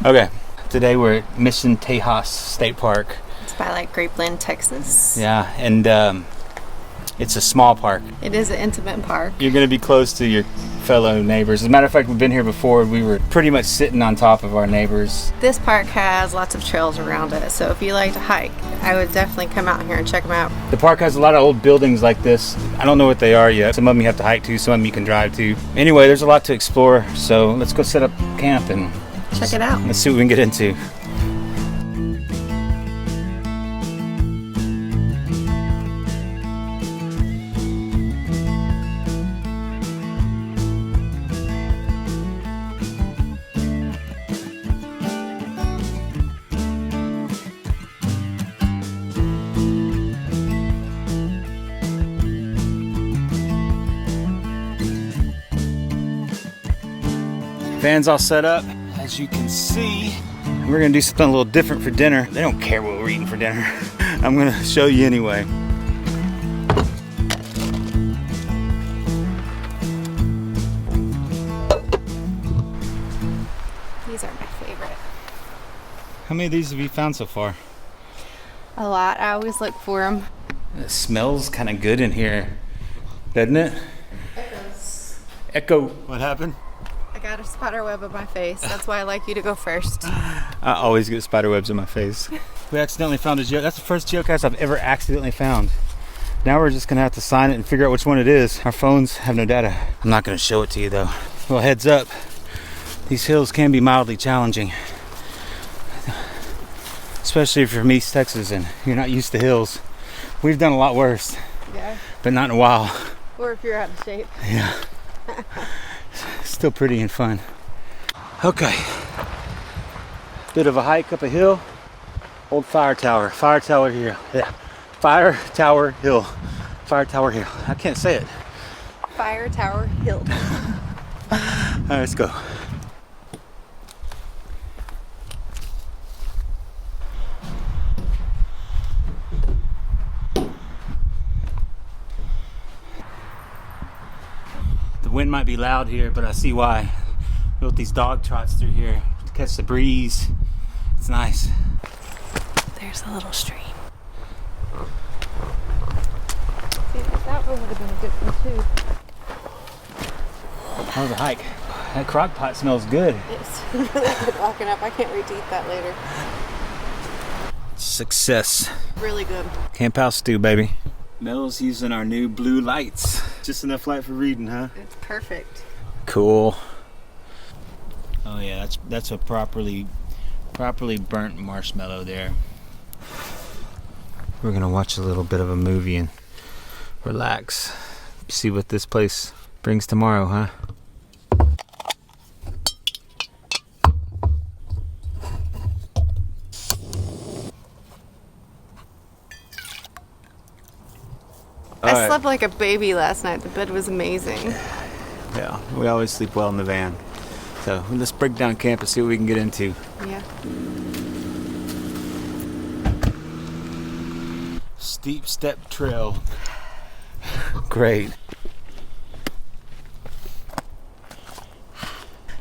Okay, today we're at Mission Tejas State Park. It's by like Grapeland, Texas. Yeah, and it's a small park. It is an intimate park. You're going to be close to your fellow neighbors. As a matter of fact, we've been here before. We were pretty much sitting on top of our neighbors. This park has lots of trails around it, so if you like to hike, I would definitely come out here and check them out. The park has a lot of old buildings like this. I don't know what they are yet. Some of them you have to hike to, some of them you can drive to. Anyway, there's a lot to explore, so let's go set up camp and Check it out. let's see what we can get into. Van's all set up, as you can see. We're gonna do something a little different for dinner. They don't care what we're eating for dinner. I'm gonna show you anyway. These are my favorite. How many of these have you found so far? A lot. I always look for them. It smells kind of good in here, doesn't it? Echo. What happened? I got a spider web on my face. That's why I like you to go first. I always get spider webs in my face. We accidentally found a geocache. That's the first geocache I've ever accidentally found. Now we're just gonna have to sign it and figure out which one it is. Our phones have no data. I'm not gonna show it to you though. Well, heads up. These hills can be mildly challenging. Especially if you're from East Texas and you're not used to hills. We've done a lot worse, Yeah. but not in a while. Or if you're out of shape. Yeah. Still pretty and fun. Okay. Bit of a hike up a hill. Old fire tower. Fire tower hill. Yeah. Fire tower hill. Fire tower hill. I can't say it. Fire Tower Hill. All right, let's go. The wind might be loud here, but I see why. Built these dog trots through here to catch the breeze. It's nice. There's a little stream. See, that one would have been a good one too. That was a hike. That crock pot smells good. It's really good walking up. I can't wait to eat that later. Success. Really good. Camp house stew, baby. Mel's using our new blue lights. Just enough light for reading, huh? It's perfect. Cool. Oh yeah, that's a properly burnt marshmallow there. We're gonna watch a little bit of a movie and relax. See what this place brings tomorrow, huh? I slept like a baby last night. The bed was amazing. Yeah, we always sleep well in the van. So let's break down camp and see what we can get into. Yeah. Steep step trail. Great.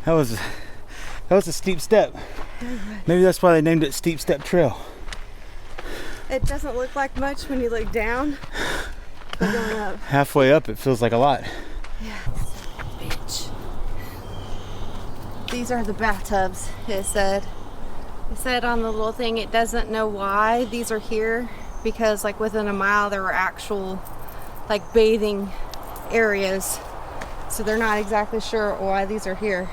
That was a steep step. Maybe that's why they named it Steep Step Trail. It doesn't look like much when you look down, but going up. Halfway up, it feels like a lot. Yeah. Bitch. These are the bathtubs, it said. It said on the little thing it doesn't know why these are here because like within a mile there were actual like bathing areas. So they're not exactly sure why these are here.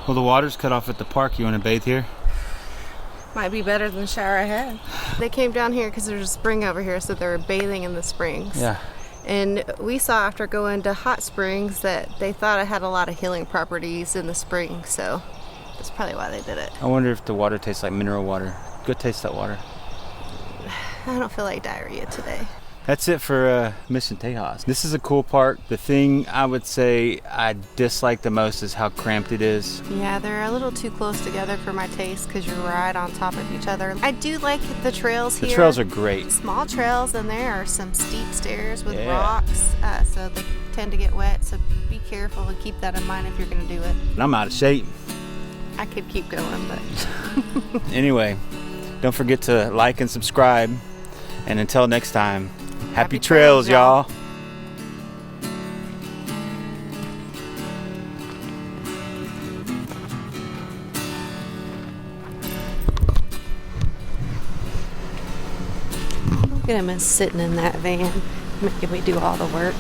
Well, the water's cut off at the park. You want to bathe here? Might be better than the shower I had. They came down here because there's a spring over here, so they were bathing in the springs. Yeah. And we saw after going to hot springs that they thought it had a lot of healing properties in the spring, so that's probably why they did it. I wonder if the water tastes like mineral water. Go taste that water. I don't feel like diarrhea today. That's it for Mission Tejas. This is a cool park. The thing I would say I dislike the most is how cramped it is. Yeah, they're a little too close together for my taste because you're right on top of each other. I do like the trails here. The trails are great. Small trails, and there are some steep stairs with Yeah. rocks, so they tend to get wet. So be careful and keep that in mind if you're going to do it. And I'm out of shape. I could keep going, but Anyway, don't forget to like and subscribe. And until next time, happy trails, y'all. look at him as sitting in that van, making me do all the work.